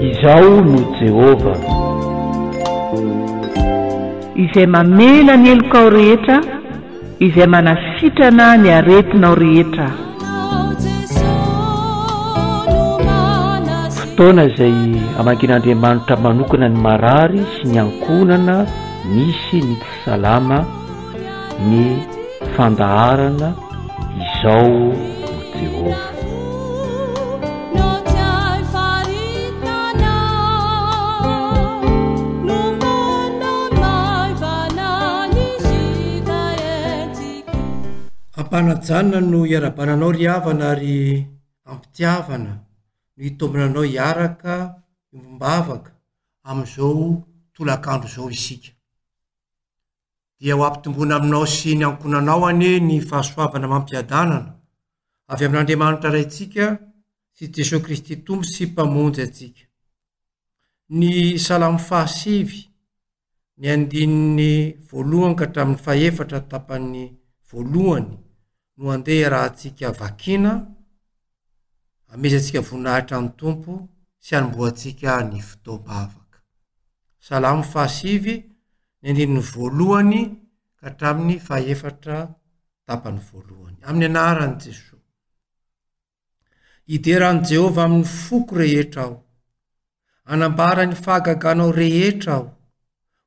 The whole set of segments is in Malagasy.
Izao no Jehova izay mamela ny elokao rehetra, izay manasitrana ny aretinao rehetra. Fotoana izay amakin'Andriamanitra manokana ny marary sy ny ankonana misy ny tsy salama, ny fandaharana. Izao no Jehova. Ampanajana no iarabananao ry havana ary ampitiavana no hitombinanao hiaraka miombavaka amin'izao tolakandro izao isika. Dia ho ampitombona aminao sy ny ankonanao anie ny fahasoavana mampiadanana avy amin'Andriamanitra raitsika sy Jesosy Kristy Tompo sy mpamonjy atsika. Ny Salamo 5 ny 1 ka hatramin'ny 4 tapany voalohany no andeha raha antsika vakina, amesantsika voninahitra amin'ny Tompo sy hanomboantsika ny fotoam-bavaka. Salamo 5 ny 1 ka hatramin'ny 4 tapany voalohany. Amin'ny anaran'i Jesosy. Hideran'i Jehova amin'ny foko rehetra aho, anambara ny fahagaganao rehetra aho,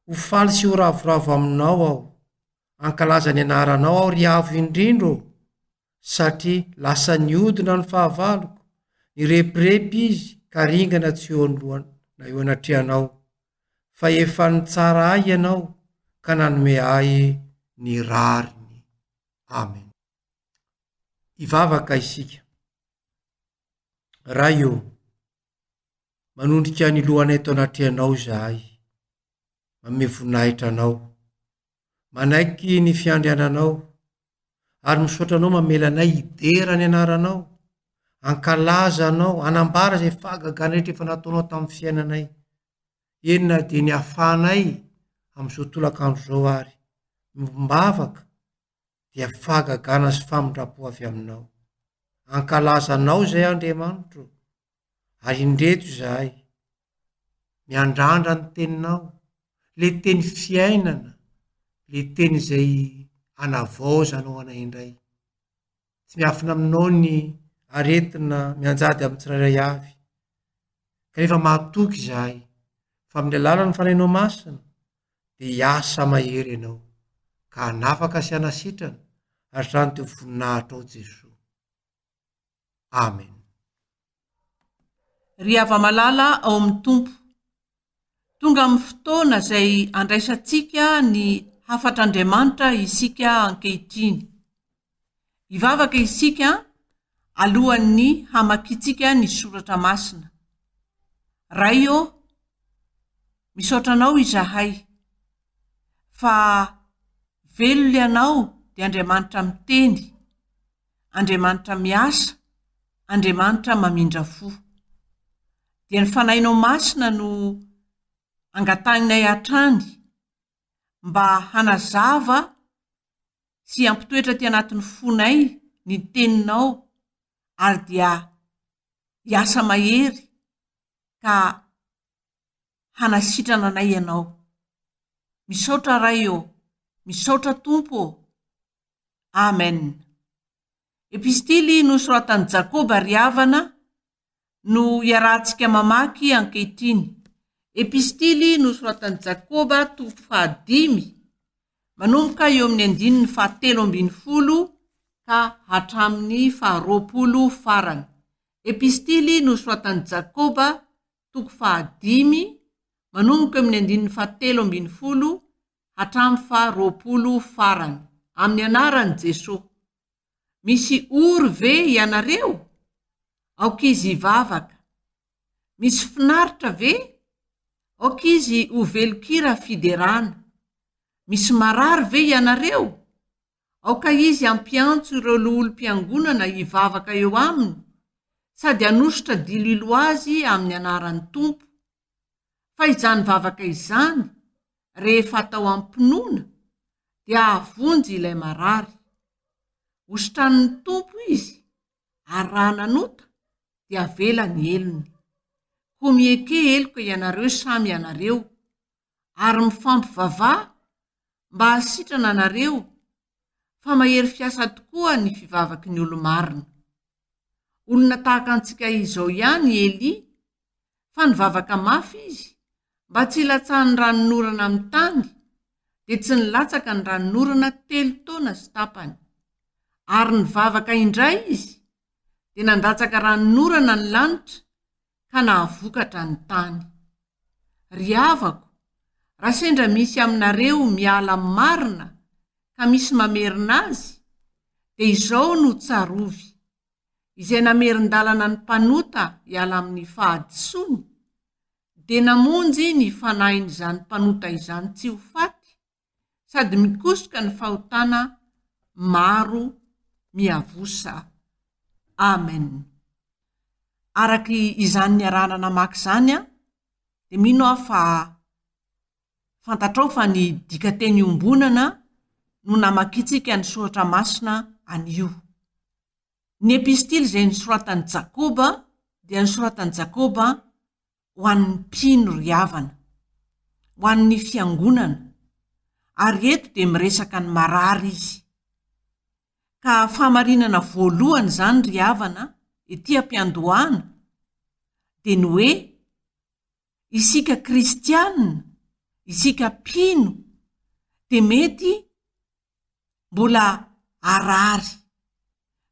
ho faly sy ho ravoravo aminao aho, ankalaza ny anaranao aho ry avo indrindro, satria lasa niodina ny fahavaloko, ny repirepy izy ka ringana tsy eo anoloana na eo anatrehanao, fa efa ny tsara ahy ianao ka nanome ahy ny rariny. Amen. Ivavaka isika. Raio, manondrika ny lohanay tao anatrehanao zahay, manome voninahitra anao, manaiky ny fiandriananao, ary misaotra anao mamelanay hidera ny anaranao, ankalaza anao, anambara izay fahagagana rehetra efa nataonao tamin'ny fiainanay. Enina dia ny hafanay amin'izao tolakandro izao ary mivambavaka dia fahagagana sy famindrapo avy aminao. Ankalaza anao izay Andriamanitro, ary indreto izahay miandrandra ny teninao, le teny fiainana, le teny izay anavaozanao anay indray. Tsy miafina aminao ny aretina mianjady amin'ny tsirairay avy, kanefa mahatoky izahay fa amin'ny alalan'ny fanahinao masina dia hiasa mahery ianao ka hanafaka sy hanasitrana ary zany teo voninahitra ao Jesosy. Amen. Ry hava-malala ao amin'ny Tompo, tonga amin'ny fotoana izay andraisantsika ny hafatr'Andriamanitra isika ankehitriny. Hivavaka isika alohan'ny hamakitsika ny soratra masina. Raio, misaotra anao izahay, fa velona ianao dia Andriamanitra miteny, Andriamanitra miasa, Andriamanitra mamindra fo. Dia ny fanahinao masina no angatanginay hatrany mba hanazava sy ampitoetra ty anatin'ny fonay ny teninao, ary dia hiasa mahery ka hanasitrana anay ianao. Misaotra Raio, misaotra Tompo. Amen. Epistily nosoratan'i Jakoba ry havana no iarahantsika mamaky ankehitriny. Epistily nosoratan'i Jakoba toko 5 manomboka eo amin'ny 7:10 ka hatramin'ny 20 farany. Epistily nosoratan'i Jakoba toko 5 manomboka eo amin'ny 7:10 hatramin'ny 20 farany. Amin'ny anaran'i Jesosy. Misy ory ve ianareo? Aokizy hivavaka. Misy finaritra ve? Aokizy ho velokira fiderana. Misy marary ve ianareo? Aoka izy ampiantso ireo loholom-piangonana hivavaka eo aminy, sady anositra dililo azy amin'ny anaran'ny Tompo. Fa izany vavaka izany, rehefa atao ampinoana, dia avonjy ilay marary. Hositran'ny Tompo izy, ary raha nanota dia avela ny elony. Ho mieke eloko ianareo samy ianareo ary mifampivavaha mba hasitrana anareo fa mahery fiasa tokoa ny fivavaky ny olo-marina. Olona tahaka antsika izao ihany Eli, fa nivavaka mafy izy mba tsy hilatsahany ranonorana amin'ny tany, dia tsy nilatsaka ny ranonorana 3 taona sy tapany. Ary nivavaka indray izy dia nandatsaka ranonorana ny lanitra ka nahavokatra ny tany. Ry havako, raha sendra misy aminareo miala marina ka misy mamerina azy, dia izao no tsarovy, izay namerin-dalana ny mpanota hiala amin'ny fahadisoany, dia namonjy ny fanahin'izany mpanota izany tsy ho faty, sady mikosoka ny fahotana maro miavosa. Amen. Araky izany niarahana namaky izany dia mino aho fa fantatrao fa ny dikateny iombonana no namakitsika ny soratra masina anio. Ny epistily izay nisoratan'i Jakoba dia nisoratan'i Jakoba ho an'ny mpino ry havana, ho an'ny fiangonana, ary eto dia miresaka ny marary izy. Ka fahamarinana voalohany izany ry havana ety am-piandohana dia ny hoe isika kristianina, isika mpino dia mety mbola arary,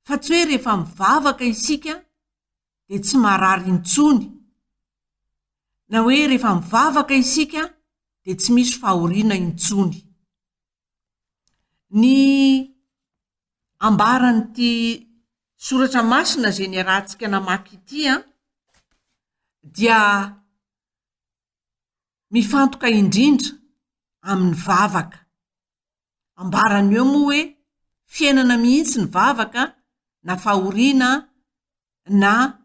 fa tsy hoe rehefa mivavaka isika dia tsy marary intsony, na hoe rehefa mivavaka isika dia tsy misy fahoriana intsony. Ny ambaran'ity soratra masina izay niarahantsika namaky ity dia mifantoka indrindra amin'ny vavaka. Ambarany eo moa hoe fiainana mihitsy ny vavaka, na fahoriana na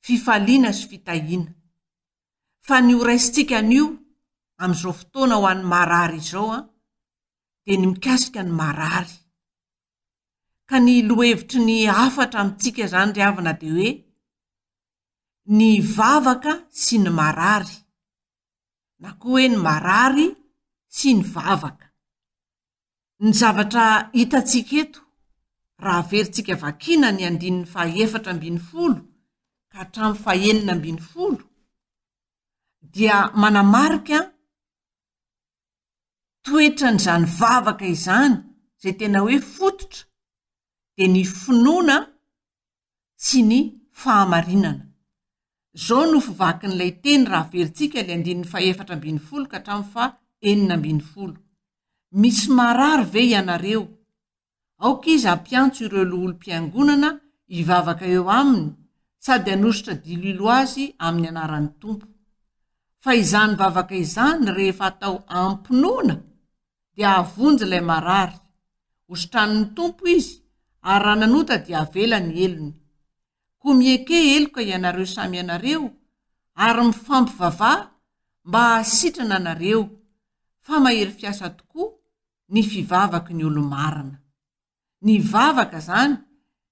fifaliana sy fitahiana. Fa ny horaisintsika an'io amin'izao fotoana ho an'ny marary izao dia ny mikasika ny marary. Ka ny lohevitry ny afatra amintsika izany ry havana dia hoe ny vavaka sy ny marary, na koa hoe ny marary sy ny vavaka. Ny zavatra hitantsika eto raha averintsika vakiana ny 410 ka hatramin'ny 490 dia manamarika toetran'izany vavaka izany izay tena hoe fototra, dia ny finoana sy ny fahamarinana. Zao no fivakin'ilay teny raha averintsika ilay 410 ka hatramin'ny 490. Misy marary ve ianareo? Aoka izy ampiantso ireo loholo-piangonana hivavaka eo aminy, sady hanositra dililo azy amin'ny anaran'ny Tompo. Fa izany vavaka izany rehefa atao ampinoana dia avonjy ilay marary. Hositran'ny Tompo izy, ary raha nanota dia avela ny elony. Ko mieke eloka ianareo samy ianareo ary mifampivavaha mba hasitrana anareo, fa mahery fiasa tokoa ny fivavaky ny olo-marina. Ny vavaka zany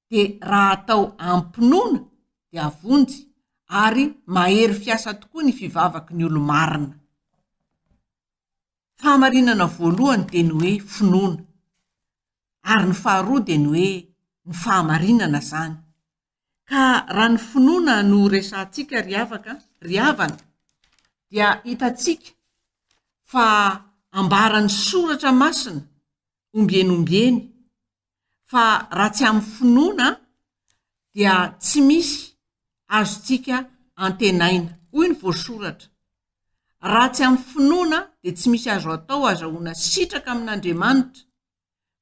dia raha atao ampinoana dia avonjy, ary mahery fiasa tokoa ny fivavaky ny olo-marina. Fahamarinana voalohany dia ny hoe finoana, ary ny faharoa dia ny hoe ny fahamarinana zany. Ka raha ny finoana no resantsika ry havana dia hitantsika fa ambaran'ny soratra masina ombienombieny, fa raha tsy amin'ny finoana dia tsy misy azontsika antenaina. Hoy ny voasoratra, raha tsy amin'ny finoana dia tsy misy azo atao azahoana sitraka amin'Andriamanitra.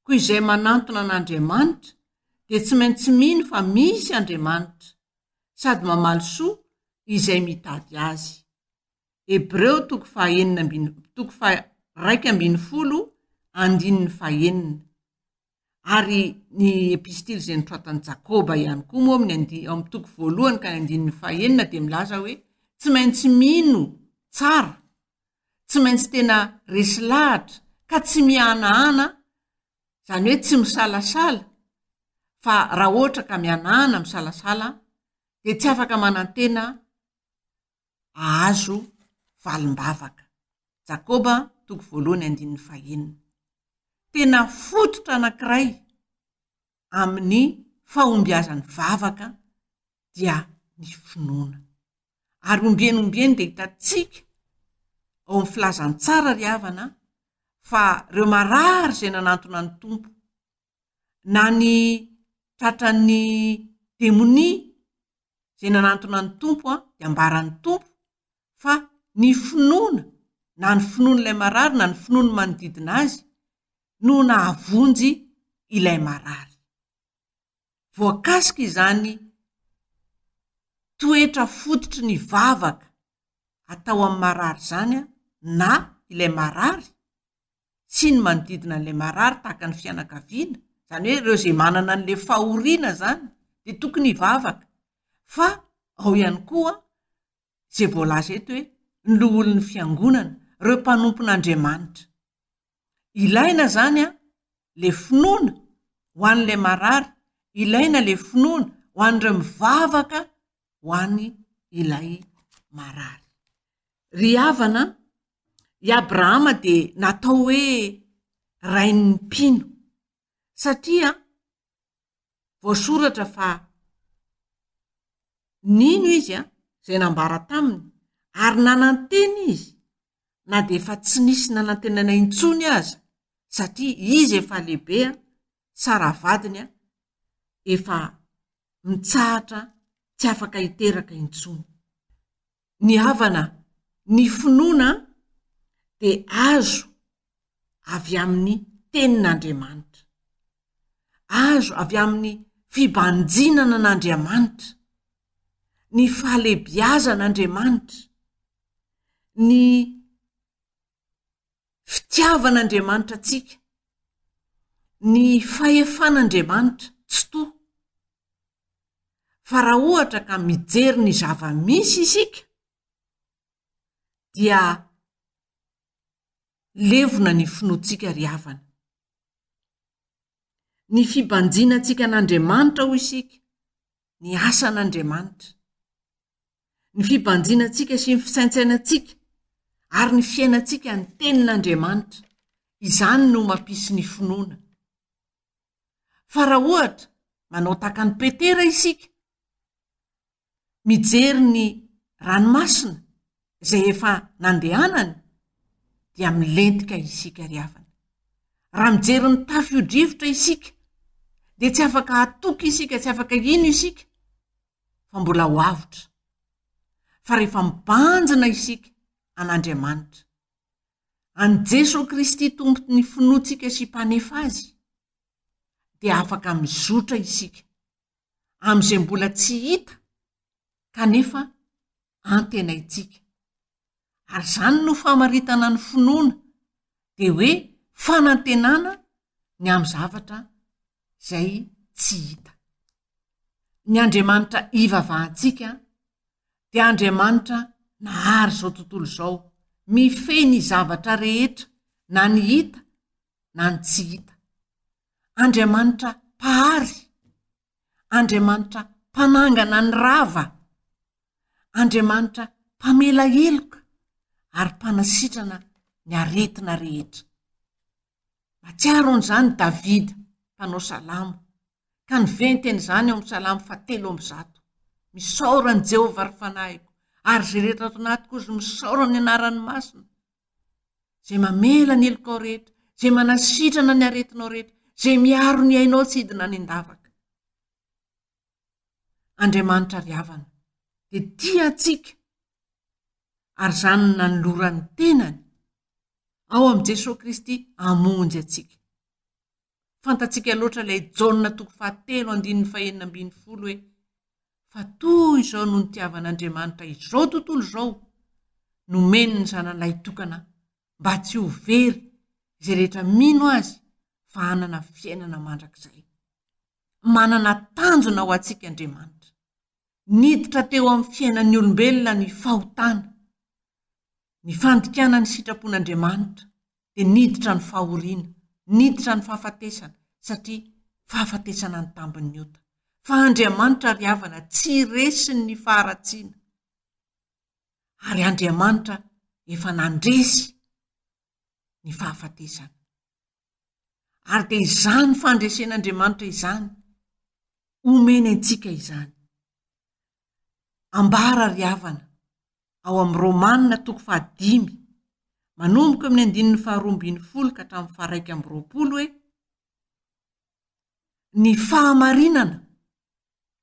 Koa izay manantona an'Andriamanitra dia tsy maintsy mino fa misy Andriamanitra, sady mamaly soa izay mitady azy. Hebreo 2:2-9. Ary ny epistily izay nisoratan'i Jakoba ihany koa moa amin'ny 1:1-9 dia milaza hoe tsy maintsy mino tsara, tsy maintsy tena resy lahatra ka tsy mihanahana, izany hoe tsy misalasala, fa raha ohatra ka mianana misalasala dia tsy afaka manantena ahazo valim-bavaka. Jakoba 1:5. Tena fototra anankiray amin'ny fahombiazan'ny vavaka dia ny finoana. Ary ombieny dia hitantsika ao amin'ny filazantsara ry havana fa ireo marary izay nanantona ny tompo na ny tratran'ny demonia izay nanantona ny tompo dia ambaran'ny tompo fa ny finoana na ny finoan'ilay marary na ny finoana manodidina azy no nahavonjy ilay marary. Voakasika izany toetra fototry ny vavaka atao amin'ny marary izany na ilay marary sy ny manodidina ilay marary tahaka ny fianakaviana, izany hoe ireo izay manana an'ilay fahoriana izany dia tokony hivavaka, fa ao ihany koa izay voalaza eto hoe ny loholon'ny fiangonana, ireo mpanompon'Andriamanitra. Ilaina zany le finoana ho an'ilay marary, ilaina le finoana ho an'ireo mivavaka ho an'ny ilay marary. Ry havana, i Abrahama dia natao hoe rain'ny mpino satria voasoratra fa nino izy izay nambara taminy ary nanantena izy na dia efa tsy nisy nanantenana intsony aza satria izy efa lehibe sara vadiny efa mitsahatra tsy afaka hiteraka intsony. Ny havana, ny finoana dia azo avy amin'ny tenin'Andriamanitra, azo avy amin'ny fibanjinana n'Andriamanitra, ny fahalebiazan'Andriamanitra, ny fitiavan'Andriamanitra atsika, ny fahefan'Andriamanitra tsy toa. Fa raha ohatra ka mijery ny zava-misy isika dia levona ny finoantsika ry havana. Ny fibanjinantsika n'Andriamanitra ho isika, ny asan'Andriamanitra, ny fibanjinantsika sy ny fisaintsainantsika ary ny fiainantsika ny tenin'Andriamanitra, izany no mampisy ny finoana. Fa raha ohatra manao tahaka ny Petera isika, mijery ny ranomasina izay efa nandehanany, dia milentika isika ry havana. Raha mijery ny tafio-drivotra isika dia tsy afaka hatoky isika, tsy afaka ino isika fa mbola ho avotra. Fa rehefa mibanjina isika an'Andriamanitra, an' Jesosy Kristy tompony finoantsika sy mpanefa azy, dia afaka mizotra isika amin'izay mbola tsy hita kanefa antenaitsika. Ary izany no famaritana ny finoana dia hoe fanantenana ny amin'ny zavatra izay tsy hita. Ny Andriamanitra ivavahantsika dia Andriamanitra nahary izao tontolo izao, mifehy ny zavatra rehetra na ny hita na ny tsy hita. Andriamanitra mpahary, Andriamanitra mpanangana ny rava, Andriamanitra mpamela heloka ary mpanasitrana ny aretina rehetra. Matsiaro an'izany Davida mpanao salamo, ka niventeny izany ao amin'ny salamo 7:1. Misaora ny Jehovah ary fanahiko, ary izay rehetra ato anatiko izy misaora ny anarany masina. Izay mamela ny helokao rehetra, izay manasitrana ny aretinao rehetra, izay miaro ny ainao tsy hidina ny andavaka. Andriamanitra ry havana dia tia atsika, ary izany nanolorany tenany ao amin'i Jesosy Kristy hamonjy atsika. Fantatsika loatra ilay Jaona 7:5-9 hoe fa toy izao no nitiavan'Andriamanitra izao tontolo izao, nomeny ny zanan'ilay tokana mba tsy ho very izay rehetra mino azy fa hanana fiainana mandrakizay. Manana tanjona ho atsika Andriamanitra. Niditra teo amin'ny fiainan'ny olombelona ny fahotana, ny fandikana ny sitrapon'Andriamanitra, dia niditra ny fahoriana, niditra ny fahafatesana, satria fahafatesana ny tambiny ota fa Andriamanitra ry havana tsy resiny ny faharatsiana ary Andriamanitra efa nandresy ny fahafatesana ary dia izany fandresen'Andriamanitra izany omeny antsika izany. Ambara ry havana ao amin'ny Romanina 5 manomboka amin'ny 12 ka hatramin'ny 120 hoe ny fahamarinana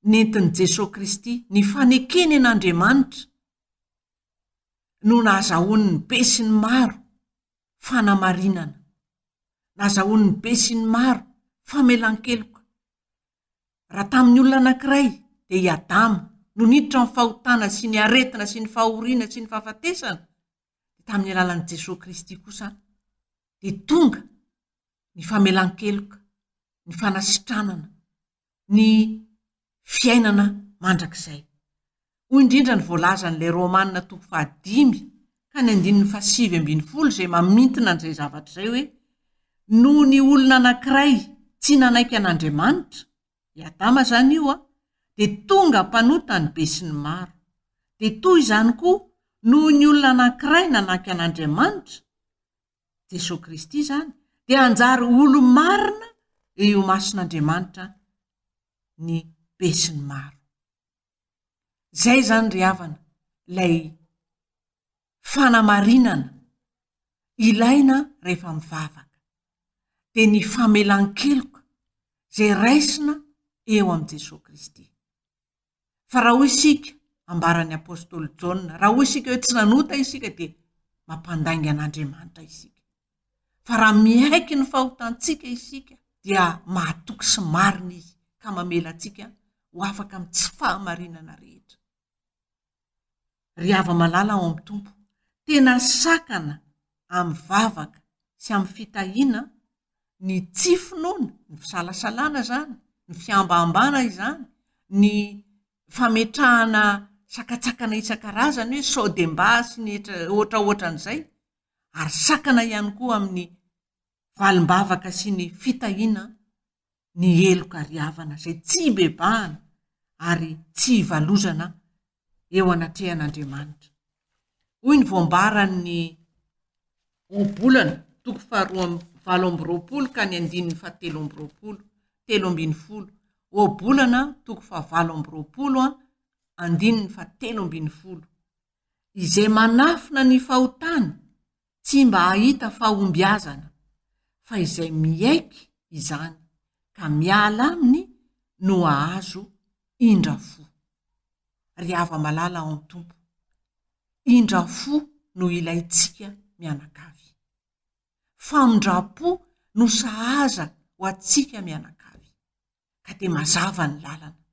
nentin'i Jesosy Kristy, ny fanekeny an'Andriamanitra no nahazahoany ny be sy ny maro fanamarinana, nahazahoany ny be sy ny maro famelan-keloka. Raha tamin'ny olona anankiray dia i Adama no niditra amin'ny fahotana sy ny aretina sy ny fahoriana sy ny fahafatesana, dia tamin'ny alalan'i Jesosy Kristy kosa dia tonga ny famelan-keloka, ny fanasitranana, ny fiainana mandrakizay. Hoy indrindra ny voalaza n'ilay Romanina 5 ka ny 7:70 izay mamintona an'izay zavatra izay hoe noho ny olona anankiray tsy nanaiky an'Andriamanitra, i Adama zany io dia tonga mpanota ny be sy ny maro. Dia toy izany koa noho ny olona anankiray nanaiky an'Andriamanitra, Jesosy Kristy zany, dia anjary olo marina eo mason'Andriamanitra ny be sy ny maro. Zay zany ry havana ilay fanamarinana ilaina rehefa mivavaka, dia ny famelan-keloka zay raisina eo amin'i Jesosy Kristy. Fa raha hoy isika ambaran'ny apôstôly Jaona, raha hoy isika hoe tsy nanota isika dia mampandainga an'Andriamanitra isika. Fa raha mihaiky ny fahotantsika isika dia mahatoky sy marina izy ka mamela antsika ho afaka amin'ny tsy fahamarinana rehetra. Ry hava-malala ao amin'ny Tompo, tena sakana amin'ny vavaka sy amin'ny fitahiana ny tsy finoana, ny fisalasalana zany, ny fiambambana izany, ny fametrahana sakatsakana isan-karazany hoe saodem-ba sy ny ohatraohatran'izay, ary sakana ihany koa amin'ny valim-bavaka sy ny fitahiana ny eloka ry havana izay tsy bebahana ary tsy ivalozana eo anatrehan'Andriamanitra. Hoy ny voambaran'ny obolana 7:20 ka ny 7:20, obolana 7:20 izay manafina ny fahotany tsy mba hahita fahombiazana fa izay miaiky izany ka miala aminy no ahazo indrafo. Ry hava-malala ao amin'ny Tompo, indrafo no ilayntsika mianakavy, famindrapo no sahaza ho antsika mianakavy, ka dia mazava ny lalana.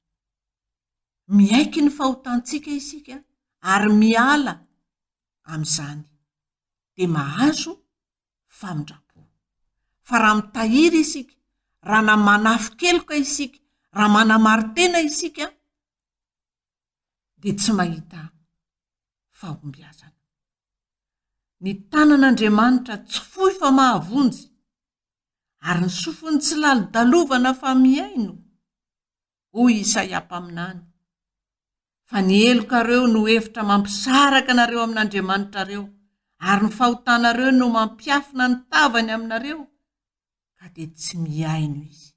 Miaiky ny fahotantsika isika ary miala amin'izany dia mahazo famindrapo. Fa raha mitahiry isika, raha manafo-keloka isika, raha manamari-tena isika dia tsy mahita fahombiazana. Ny tanan'Andriamanitra tsy fohy fa mahavonjy, ary ny sofiny tsy lalo-dalovana fa miaino. Hoy Isaia mpaminany, fa ny elokareo no hevitra mampisaraka anareo amin'Andriamanitra reo, ary ny fahotanareo no mampiafina ny tavany aminareo, ka dia tsy miaino izy.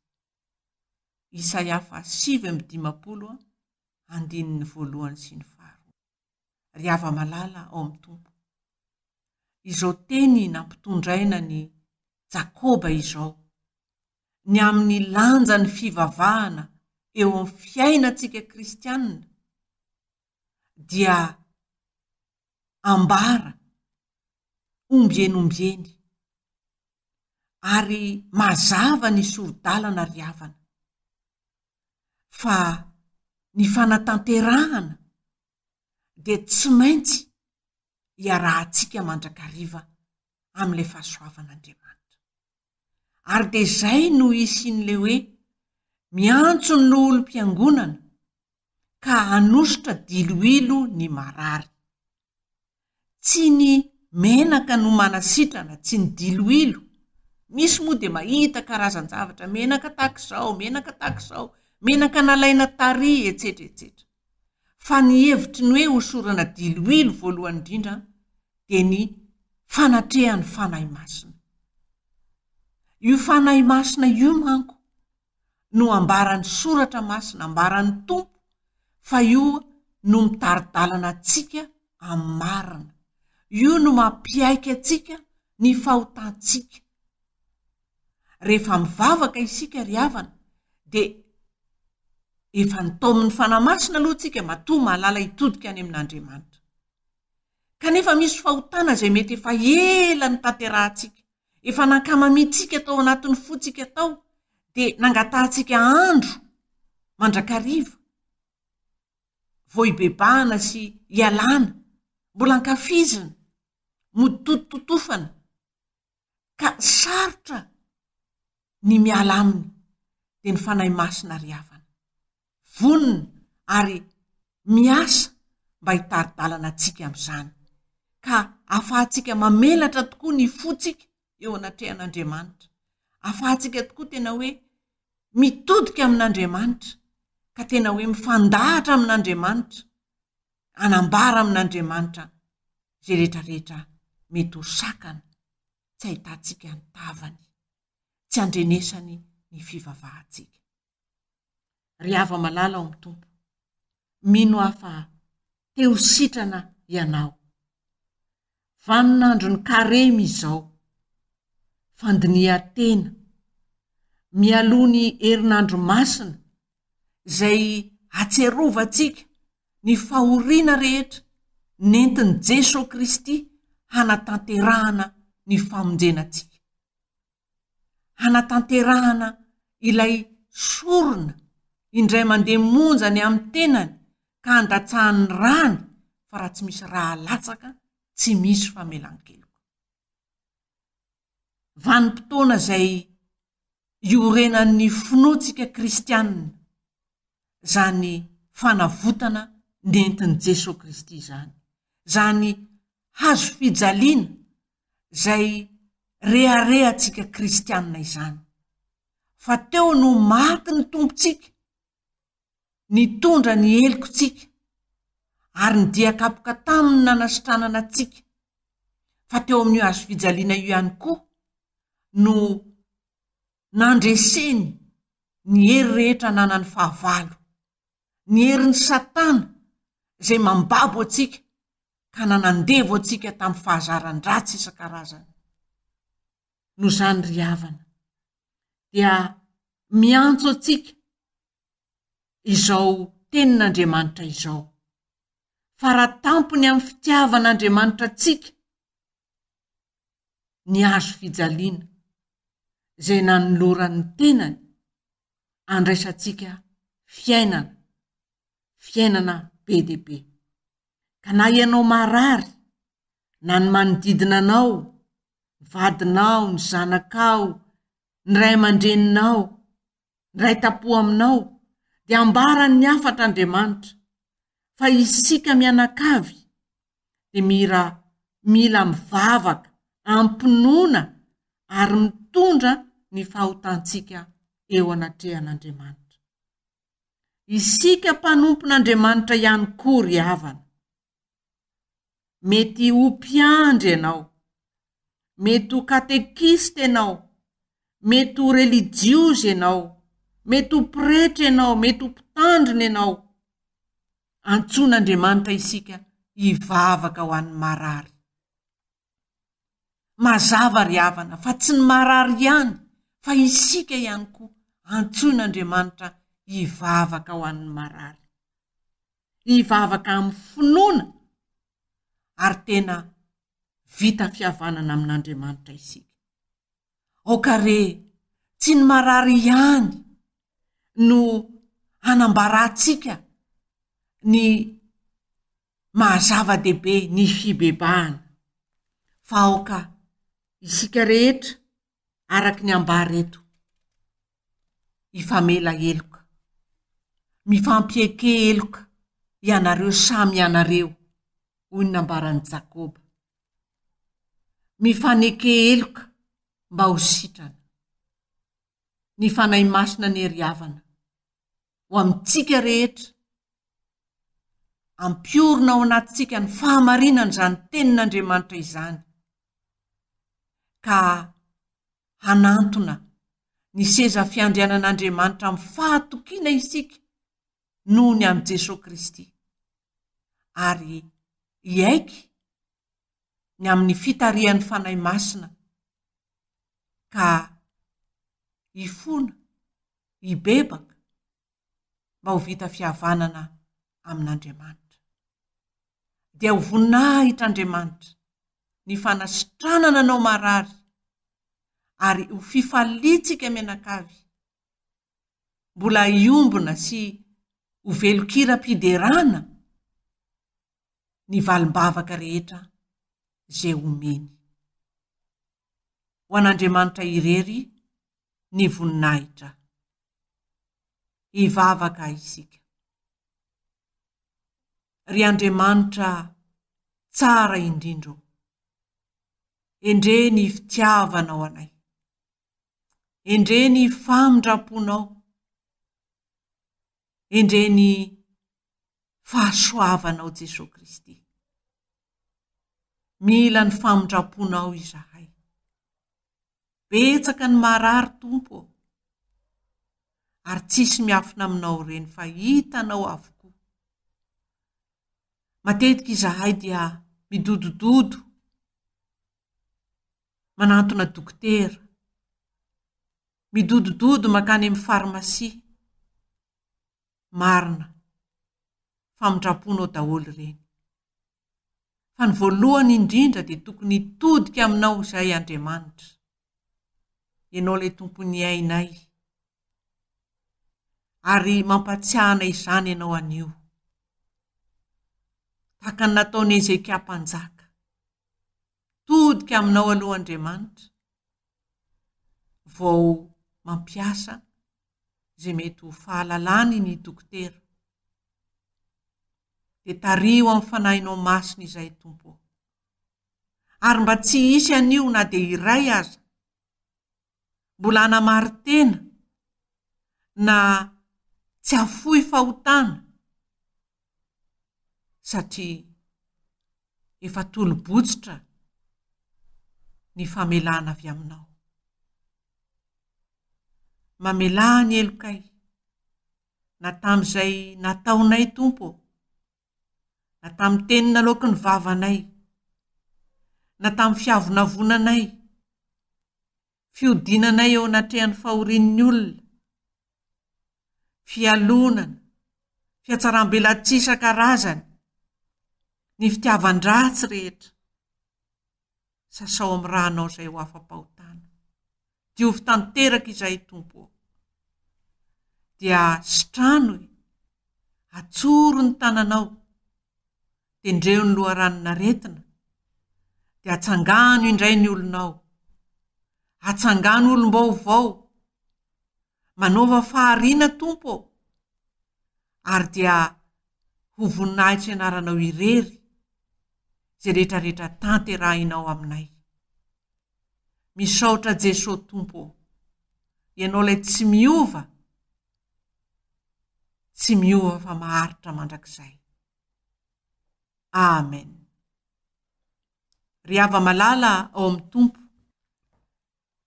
Isaia 7:50, 1 sy 2. Ry hava-malala ao amin'ny Tompo, izao teny nampitondraina ny Jakoba izao, ny amin'ny lanja ny fivavahana eo amin'ny fiainantsika kristianina, dia ambara ombienombieny ary mazava ny soro-dalana ry havana, fa ny fanatanterahana dia tsy maintsy hiarahantsika mandrakariva amin'ilay fahasoavan'Andriamanitra. Ary dia izay no isian'ilay hoe miantso ny olom-piangonana ka hanositra diloilo ny marary. Tsy ny menaka no manasitrana, tsy ny diloilo misy moa dia mahita karazan-javatra menaka tahak'izao, menaka tahak'izao, menaka nalaina tary etsetra etsetra. Fa ny hevitry ny hoe hosorana diloilo voalohany indrindra dia ny fanatrehan'ny fanahy masina. Io fanahy masina io manko no ambaran'ny soratra masina, ambaran'ny tompo, fa io no mitaridalana atsika amin'ny marina. Io no mampiaiky atsika ny fahotantsika. Rehefa mivavaka isika ry havana dia efa nitaomin'ny fanahy masina aloha tsika matoa mahalala hitodika any amin'Andriamanitra. Kanefa misy fahotana izay mety efa ela ny tanterahantsika, efa nankamamitsika tao anatin'ny fotsika tao, dia nangatahantsika andro mandrakariva, vao ibebahana sy ialana, mbola ankafizina, moditototofana, ka sarotra ny miala aminy dia ny fanahy masina ry havana. Vonina ary miasa mba hitaridalana atsika amin'izany, ka ahafahantsika mamelatra tokoa ny fotsika eo anatrehan'Andriamanitra. Ahafahantsika tokoa tena hoe mitodika amin'Andriamanitra, ka tena hoe mifandahatra amin'Andriamanitra, anambara amin'Andriamanitra izay rehetrarehetra mety ho sakana, tsy ahitantsika ny tavany, tsy andrenesany ny fivavahantsika. Ry hava malala ao amin'ny tompo, mino afa teo sitrana ianao. Vaninandro ny karemy izao, fandinihan-tena, mialoha ny herinandro masina izay atserovantsika ny fahoriana rehetra nentin'i Jesosy Kristy hanatanterahana ny famonjenantsika, hanatanterahana ilay sorona indray mandeha monja ny amin'ny tenany ka handatsahany rany, fa raha tsy misy raha latsaka tsy misy famelan-keloka. Vanim-potoana izay iorenan'ny finoantsika kristianina, zany fanavotana nentin'i Jesosy Kristy zany, zany hazo fijaliana izay reharehantsika kristianina izany. Fa teo no maty ny tompontsika, nitondra ny helokontsika, ary nidiakapoka taminy nanasitranana atsika. Fa teo amin'io hazo fijaliana io ihany koa no nandreseny ny hery rehetra nanany fahavalo, ny herin'ny Satana izay mambabo atsika ka nanandevo atsika tamin'ny fahazaran-dratsy isan-karazany. No zany ry havana dia miantso atsika izao tenin'Andriamanitra izao, fa raha tampony amin'ny fitiavan'Andriamanitra atsika ny hazo fijaliana izay nanoloran'ny tenany andraisantsika fiainana be dia be. Ka na ianao marary, na ny manodidina anao, ny vadinao, ny zanakao, ny ray aman-dreninao, ny ray tapo aminao, dia ambarany ny afatr'Andriamanitra fa isika mianakavy dia mila mivavaka, ampinoana ary mitondra ny fahotantsika eo anatrehan'Andriamanitra. Isika mpanompon'Andriamanitra ihany koa ry havana. Mety ho mpiandry ianao, mety ho katekista ianao, mety ho religiozy ianao, mety ho pretra ianao, mety ho mpitandrina ianao. Antson'Andriamanitra isika hivavaka ho an'ny marary. Mazava ry havana fa tsy ny marary ihany, fa isika ihany koa antson'Andriamanitra hivavaka ho an'ny marary, hivavaka amin'ny finoana, ary tena vita fihavanana amin'Andriamanitra isika. Okare tsy ny marary ihany no hanambaratsika ny mahazava-dehibe, ny fibebahana, fa aoka isika rehetra araky ny ambara eto, hifamela heloka, mifampieke heloka ianareo samy ianareo, hoy ny nambaran'i Jakoba. Mifaneke heloka mba ho sitrana ny fanahy masina ny heriavana ho amintsika rehetra, ampiorina ao anatintsika ny fahamarinana izany tenin'Andriamanitra izany, ka hanantona ny seza fiandrianan'Andriamanitra amin'ny fahatokiana isika noho ny amin'i Jesosy Kristy, ary hiaiky ny amin'ny fitarihan'ny fanahy masina, ka hifona, hibebaka mba ho vita fihavanana amin'Andriamanitra. Dia ho voninahitr'Andriamanitra ny fanasitranana anao marary, ary ho fifalitsika menakavy, mbola hiombona sy ho velokira-piderana ny valim-bavaka rehetra izay omeny. Ho an'Andriamanitra irery ny voninahitra. Hivavaka isika. Ry Andriamanitra tsara indrindro, endre ny fitiavanao anay, endre ny famindraponao, endre ny fahasoavanao Jesosy Kristy. Mila ny famindraponao izahay. Betsaka ny marary Tompo, ary tsisy miafina aminao reny fa hitanao avokoa. Matetika izahay dia midodododo, manantona dokotera, midodododo makany amin'ny farmasia. Marina, famindraponao daholo reny. Fa ny voalohany indrindra dia tokony hitodika aminao izay Andriamanitra. Ianao ilay tompony iainay, ary mampatsiahana izany ianao anio. Tahaka ny nataony Ezekia mpanjaka, todika aminao aloha Andriamanitra, vao mampiasa izay mety ho fahalalany ny dokotera. Dia tario amin'ny fanahinao masina izay Tompo. Ary mba tsy hisy anio na dia iray aza, mbola hanamary-tena na tsy hafoy fahotana, satria efa tolo-botsitra ny famelana avy aminao. Mamelà ny elokay, na tamin'izay nataonay Tompo, na tamin'ny teny nalaoko ny vavanay, na tamin'ny fiavonavonanay, fiodinanay eo anatrehan'ny fahorian'ny olona, fialonana, fiatsaram-belatsy isan-karazany, ny fitiavan-dratsy rehetra. Sasao amin'ny rahanao izay ho afam-pahotana. Diovy tanteraka izay Tompo. Dia sitrano, atsoro ny tananao, tendreo ny loharanon'aretina, dia atsangano indray ny olonao, atsangano olom-baovao, manova fahariana Tompo, ary dia ho voninahitra ianaranao irery izay rehetrarehetra tanterahinao aminay. Misaotra Jesosy Tompo, ianao ilay tsy miova fa maharitra mandrakizay. Amen. Ry hava-malala ao amin'ny Tompo,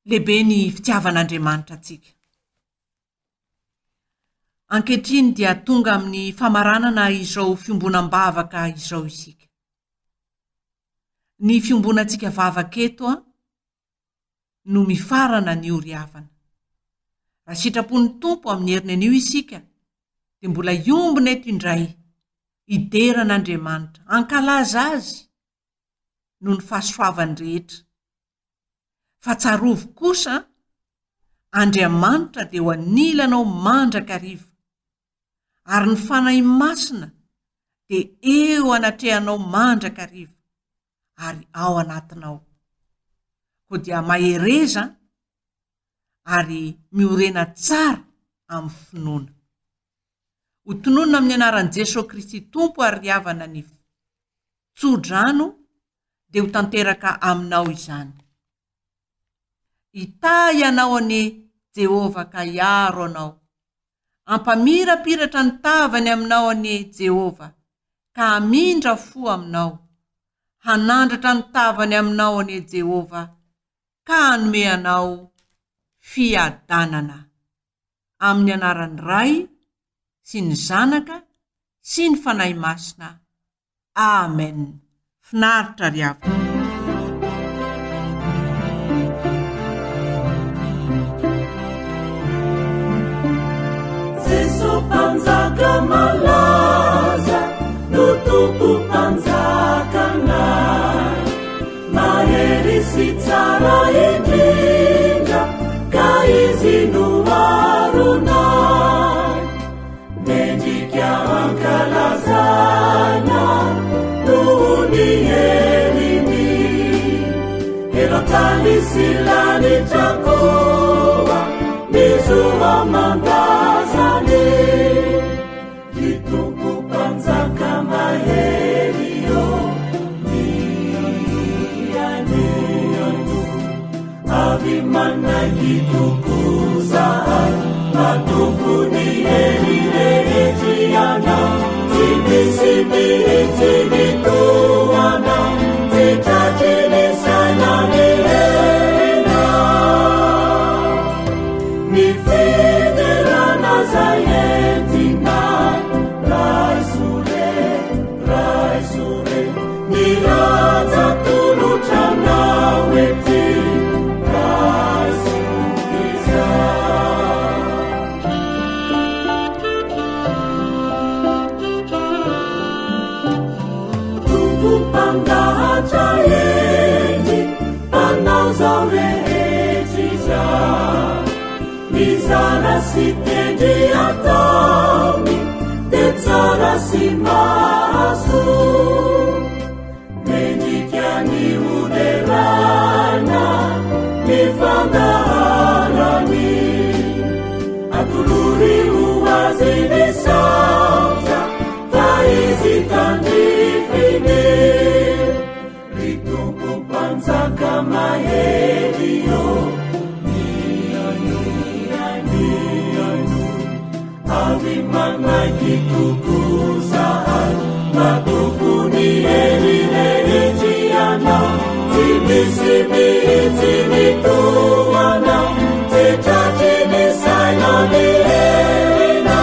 lehibe ny fitiavan'Andriamanitra antsika. Ankehitriny dia tonga amin'ny famaranana izao fiombonam-bavaka izao isika. Ny fiombonantsika vavaka eto no mifarana ny ry havana. Raha sitrapon'ny Tompo amin'ny heriny anio isika, dia mbola iombona eto indray, hideran'Andriamanitra, ankalaza azy noho ny fahasoavany rehetra. Fa tsarovo kosa, Andriamanitra dia ho anilanao mandrakariva, ary ny fanahy masina dia eo anatrehanao mandrakariva, ary ao anatinao. Koa dia mahereza ary miorena tsara amin'ny finoana. Ho tononona amin'ny anaran'i Jesosy Kristy Tompo ary havana ny tsodrano, dia ho tanteraka aminao izany. ita ianao ane Jehova ka iaro anao. Ampamirapiratra ny tavany aminao ane Jehova ka amindra fo aminao. Hanandratra ny tavany aminao ane Jehova ka hanome anao fiadanana. Amin'ny anaran'ny Ray sy ny Zanaka sy ny Fanahy Masina. Amen. Finaritra ry avy. Panjaka malaza no tompo panjakanay, mahery sy tsara indrindra ka izy no aronay. Mendrika ankalazana noho ny heriny, elatany sy lanitra koa mizoa mandazany. Itumpu panjaka maheri yo nianu avi mana kitukuzahan matumpu ni heri lejiana simi simi tuana cita-cita sana nihena ni federana zayetina Rai sure ni raza tulu chana weti Rai suriza. Tunggu pandahaja yeji panau zaure ejiza mizara sitendi atami tsara si masu mendikiani uderana mifandarani atuluri uwazini sauta faizi tandifini ritumpu panzaka maherio avi mana kitukuzahan matukuni elilejiana simi simi tuana cita-cita sana nihena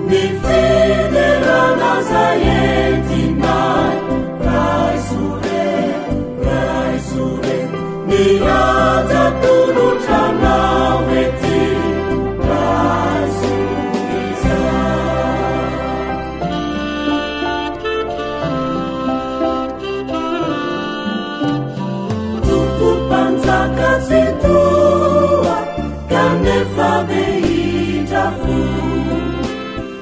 ni federana zayetinai Rai sure ni raja tulu chana weti situa kane fabeita fu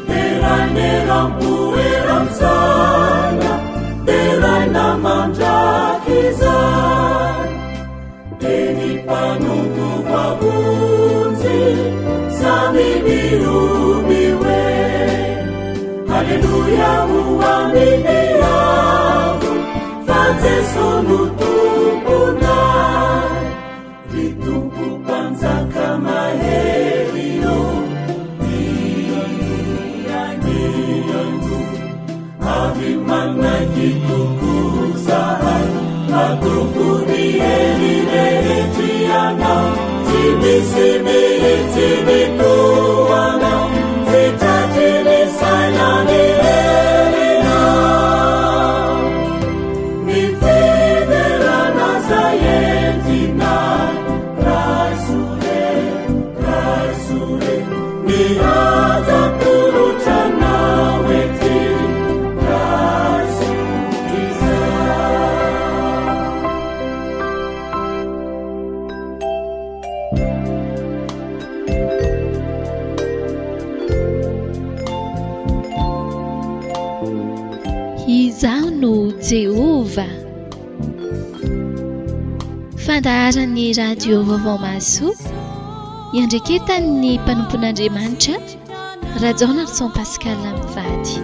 terane rampu eramsana terana manjakizai teni panungu vavunzi sami birumiwe haleluya uamini yangu fate sonu tumpunai ritumpu panzaka maherio nianu avi mana kitukuzahan matukuni elilejiana simi tuana cita-cita sana nihena ni federana zayetina Rai sure ni raza tulu chana weti Rai suriza. Izaho no Jehova. Fandaharan'ny radio vaovao maso iandreketan'ny mpanompon'Andriamanitra Rajaonarson Pascal Mivady.